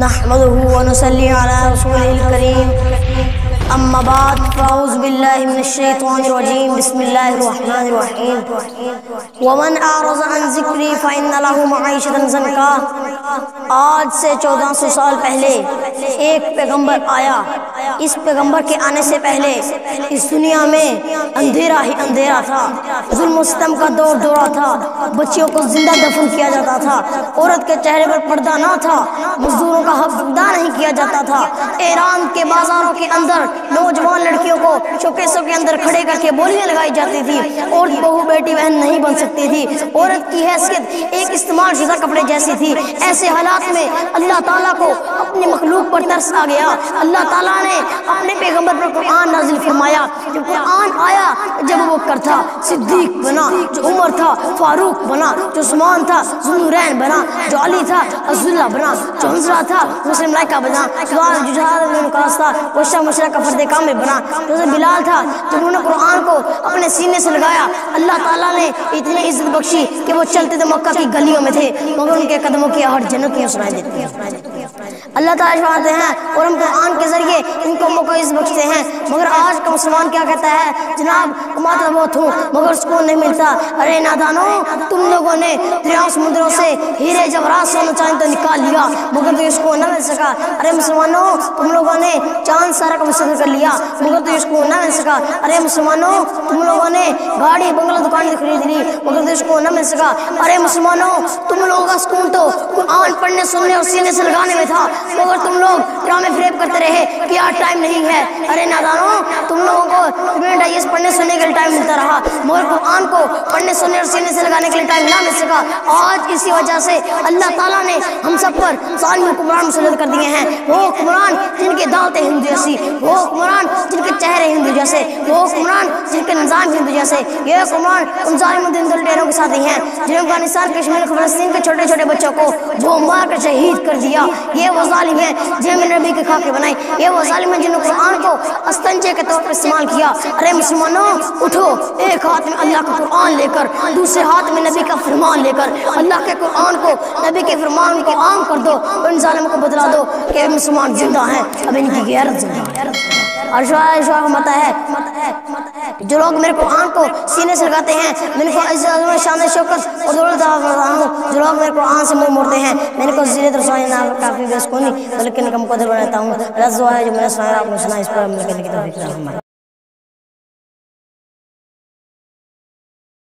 نحمده ونصلي على رسوله الكريم اما بعد فاعوذ بالله من الشيطان الرجيم بسم الله الرحمن الرحيم ومن اعرض عن ذکری فان له معیشة ضنکا۔ آج سے 1400 سال پہلے ایک پیغمبر آیا۔ اس پیغمبر کے آنے سے پہلے اس دنیا میں اندھیرا ہی اندھیرا تھا، ظلم و ستم کا دور دورہ تھا، بچیوں کو زندہ دفن کیا جاتا تھا، عورت کے چہرے پر پردہ نہ تھا، مزدوروں کا حق ادا نہیں کیا جاتا تھا۔ ایران کے بازاروں کے اندر نوجوان لڑکیوں کو شوکیسوں کے اندر کھڑے کر کے بولیاں لگائی جاتی تھی، اور بہو بیٹی بہن نہیں بن سکتی تھی، عورت کی حیثیت ایک استعمال شدہ کپڑے جیسی تھی۔ ایسے حالات میں اللہ تعالیٰ کو اپنی مخلوق پر ترس آ گیا۔ اللہ تعالیٰ نے اپنے پیغمبر پر قرآن نازل فرمایا۔ جب قرآن آیا جب ابو بکر تھا صدیق بنا، جو عمر تھا فاروق بنا، جو عثمان تھا ذوالنورین بنا، جو علی تھا عبداللہ بنا، جو حنظلہ تھا مسلم لائکہ بنا، جو جہاد میں مقاصد تھا وہ شاہ مشرق کا فرد کامل بنا، جو بلال تھا جب انہوں نے قرآن کو اپنے سینے سے لگایا اللہ تعالیٰ نے اتنی عزت بخشی کہ وہ چلتے تھے مکہ کی گلیوں میں تھے مگر ان کے قدموں کی آہٹ جنت میں سنائی دیتی ہے۔ اللہ تعالیٰ فرماتے ہیں اور ہم قرآن کے ذریعے ان قوموں کو عزت بخشتے ہیں، مگر آج کا مسلمان کیا کہتا ہے؟ جناب کماتا بہت ہوں مگر سکون نہیں ملتا۔ ارے نادانو، تم لوگوں نے دریاؤں سمندروں سے ہیرے جواہرات سونا چاندی تو نکال لیا مگر تو اس کو نہ مل سکا۔ ارے مسلمانوں، تم لوگوں نے چاند سارا کا مستقبل کر لیا مگر تو اس کو نہ مل سکا۔ ارے مسلمانوں، تم لوگوں نے گاڑی بنگلہ دکان خرید لی مگر تو اس کو نہ مل سکا۔ ارے مسلمانوں، تم لوگوں کا سکون تو قرآن پڑھنے سننے اور سینے سے لگانے میں تھا مگر تم لوگ ڈرامے فریب کرتے رہے کہ آج ٹائم نہیں ہے۔ ارے نادانوں، تم لوگوں کو ڈائجسٹ پڑھنے سننے کے لیے ٹائم ملتا رہا مگر قرآن کو پڑھنے سننے اور سینے سے لگانے کے لیے ٹائم نہ مل سکا۔ آج اسی وجہ سے اللہ تعالیٰ نے ہم سب پر ظالم حکمران مسلط کر دیے ہیں، وہ حکمران جن کے دعوتیں ہندو جیسی، وہ حکمران جن کے چہرے ہندو جیسے، وہ حکمران جن کے نظام ہندو جیسے۔ یہ حکمران ان ظالم دلٹیروں کے ساتھ ہی ہیں جنہوں نے افغانستان کشمیر فلسطین کے چھوٹے چھوٹے بچوں کو وہ مار کر شہید کر دیا۔ یہ وہ ظالم ہیں جنہوں نے نبی کے خاکے بنائی، یہ وہ ظالم ہیں جنہوں نے قرآن کو استنجے کے طور پر استعمال کیا۔ ارے مسلمانوں، اٹھو، ایک ہاتھ میں اللہ کا قرآن لے کر دوسرے ہاتھ میں نبی کا فرمان لے کر اللہ کے قرآن کو نبی کے فرمان کو عام کر دو اور ان ظالموں کو بتلا دو کہ مسلمان زندہ ہیں، اب ان کی غیرت زندہ ہے۔ اور شعائع متا ہے جو لوگ میرے قرآن کو سینے سے لگاتے ہیں میں ان کو عزت عظمت شان شوکت اور دولت عطا فرماتا ہوں۔ جو لوگ میرے قرآن سے منہ موڑتے ہیں میں ان کو ذلت رسوائی نہ کافی بے سکونی بلکہ ان کا مقدر بناتا ہوں۔ رضا ہے جو میں نے سنایا آپ نے سنا، اس پر عمل کرنے کی توفیق عطا فرمائے۔